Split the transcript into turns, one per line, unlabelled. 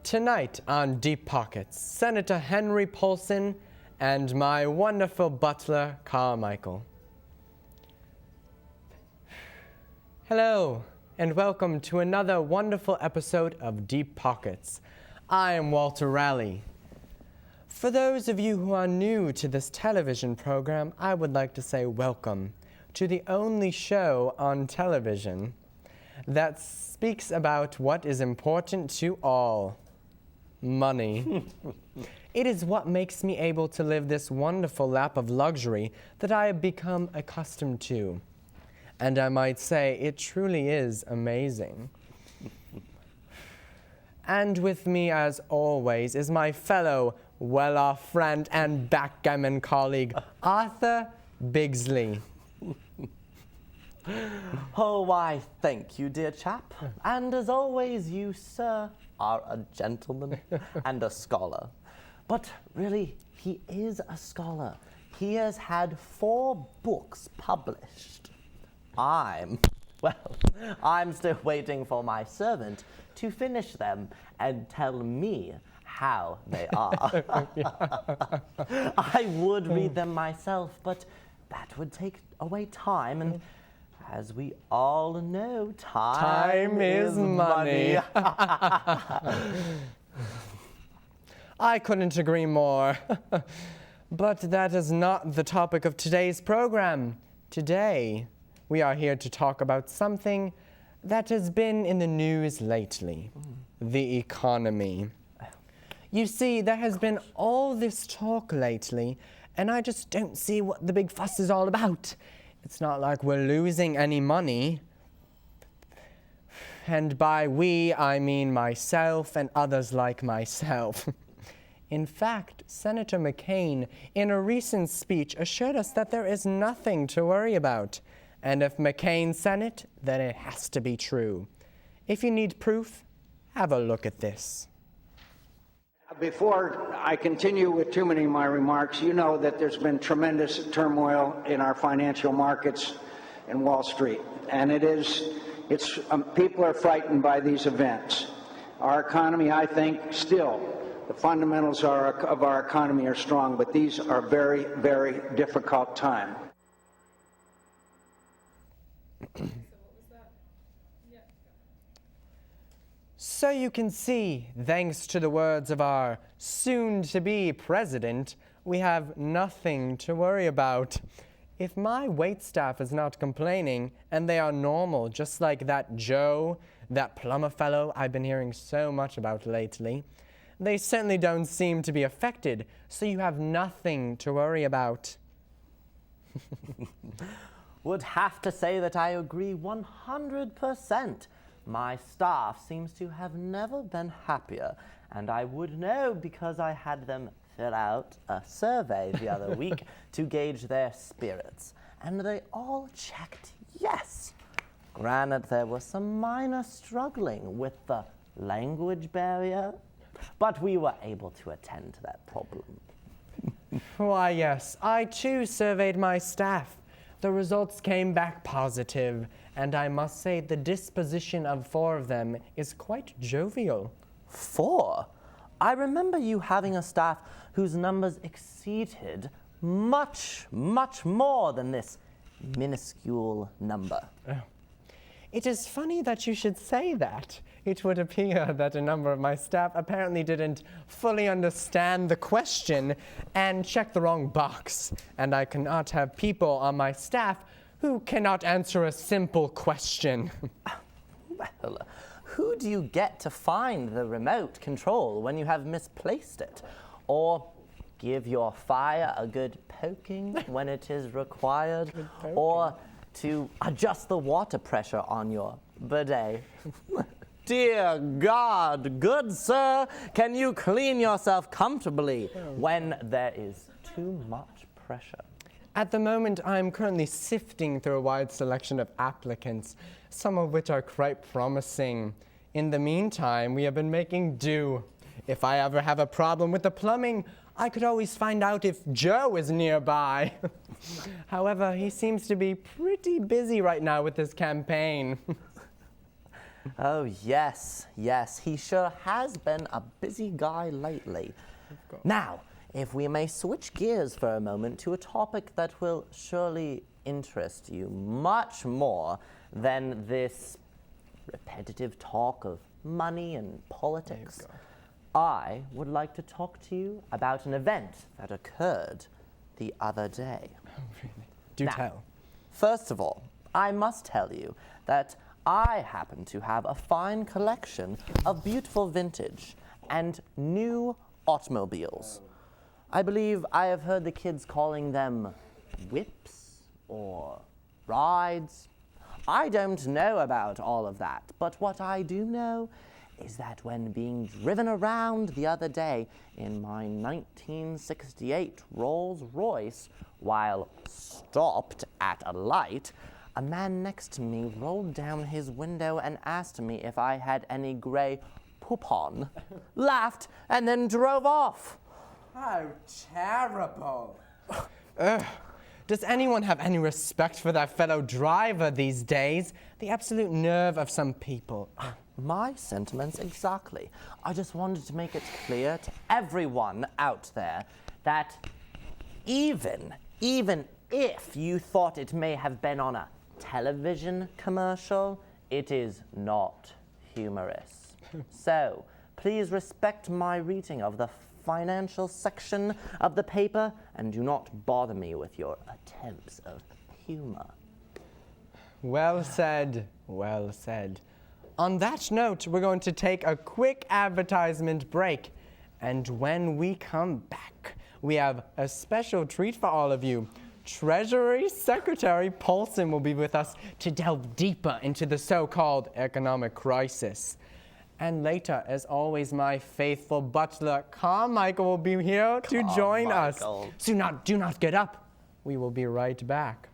Tonight on Deep Pockets, Senator Henry Paulson and my wonderful butler, Carmichael. Hello, and welcome to another wonderful episode of Deep Pockets. I am Walter Raleigh. For those of you who are new to this television program, I would like to say welcome to the only show on television that speaks about what is important to all. Money. It is what makes me able to live this wonderful lap of luxury that I have become accustomed to. And I might say it truly is amazing. And with me, as always, is my fellow well-off friend and backgammon colleague, Arthur Bigsley.
Oh, why, thank you, dear chap. And as always, you, sir, are a gentleman and a scholar. But really, he is a scholar. He has had 4 books published. I'm still waiting for my servant to finish them and tell me how they are. I would read them myself, but that would take away time, and as we all know, time is money.
I couldn't agree more. But that is not the topic of today's program. Today, we are here to talk about something that has been in the news lately, the economy. You see, there has been all this talk lately, and I just don't see what the big fuss is all about. It's not like we're losing any money. And by we, I mean myself and others like myself. In fact, Senator McCain, in a recent speech, assured us that there is nothing to worry about. And if McCain said it, then it has to be true. If you need proof, have a look at this.
Before I continue with too many of my remarks, you know that there's been tremendous turmoil in our financial markets and Wall Street. And people are frightened by these events. Our economy, I think, still, the fundamentals of our economy are strong, but these are very, very difficult times.
So you can see, thanks to the words of our soon-to-be president, we have nothing to worry about. If my waitstaff is not complaining, and they are normal, just like that Joe, that plumber fellow I've been hearing so much about lately, they certainly don't seem to be affected, so you have nothing to worry about.
Would have to say that I agree 100%. My staff seems to have never been happier, and I would know because I had them fill out a survey the other week to gauge their spirits, and they all checked yes. Granted, there was some minor struggling with the language barrier, but we were able to attend to that problem.
Why, yes, I too surveyed my staff. The results came back positive, and I must say the disposition of 4 of them is quite jovial.
4? I remember you having a staff whose numbers exceeded much, much more than this minuscule number.
Oh. It is funny that you should say that. It would appear that a number of my staff apparently didn't fully understand the question and checked the wrong box. And I cannot have people on my staff who cannot answer a simple question.
Well, who do you get to find the remote control when you have misplaced it? Or give your fire a good poking when it is required? Or to adjust the water pressure on your bidet? Dear God, good sir, can you clean yourself comfortably when there is too much pressure?
At the moment, I'm currently sifting through a wide selection of applicants, some of which are quite promising. In the meantime, we have been making do. If I ever have a problem with the plumbing, I could always find out if Joe is nearby. However, he seems to be pretty busy right now with his campaign.
Oh, yes, yes. He sure has been a busy guy lately. Now, if we may switch gears for a moment to a topic that will surely interest you much more than this repetitive talk of money and politics. I would like to talk to you about an event that occurred the other day.
Do
Now,
tell.
First of all, I must tell you that I happen to have a fine collection of beautiful vintage and new automobiles. I believe I have heard the kids calling them whips or rides. I don't know about all of that, but what I do know is that when being driven around the other day in my 1968 Rolls-Royce while stopped at a light, a man next to me rolled down his window and asked me if I had any gray poupon, laughed, and then drove off.
How terrible. Does anyone have any respect for their fellow driver these days? The absolute nerve of some people.
My sentiments exactly. I just wanted to make it clear to everyone out there that even if you thought it may have been on a television commercial, it is not humorous. So, please respect my reading of the financial section of the paper and do not bother me with your attempts of humor.
Well said, well said. On that note, we're going to take a quick advertisement break. And when we come back, we have a special treat for all of you. Treasury Secretary Paulson will be with us to delve deeper into the so-called economic crisis. And later, as always, my faithful butler, Carmichael, will be here to join us.
Carmichael.
So do not get up. We will be right back.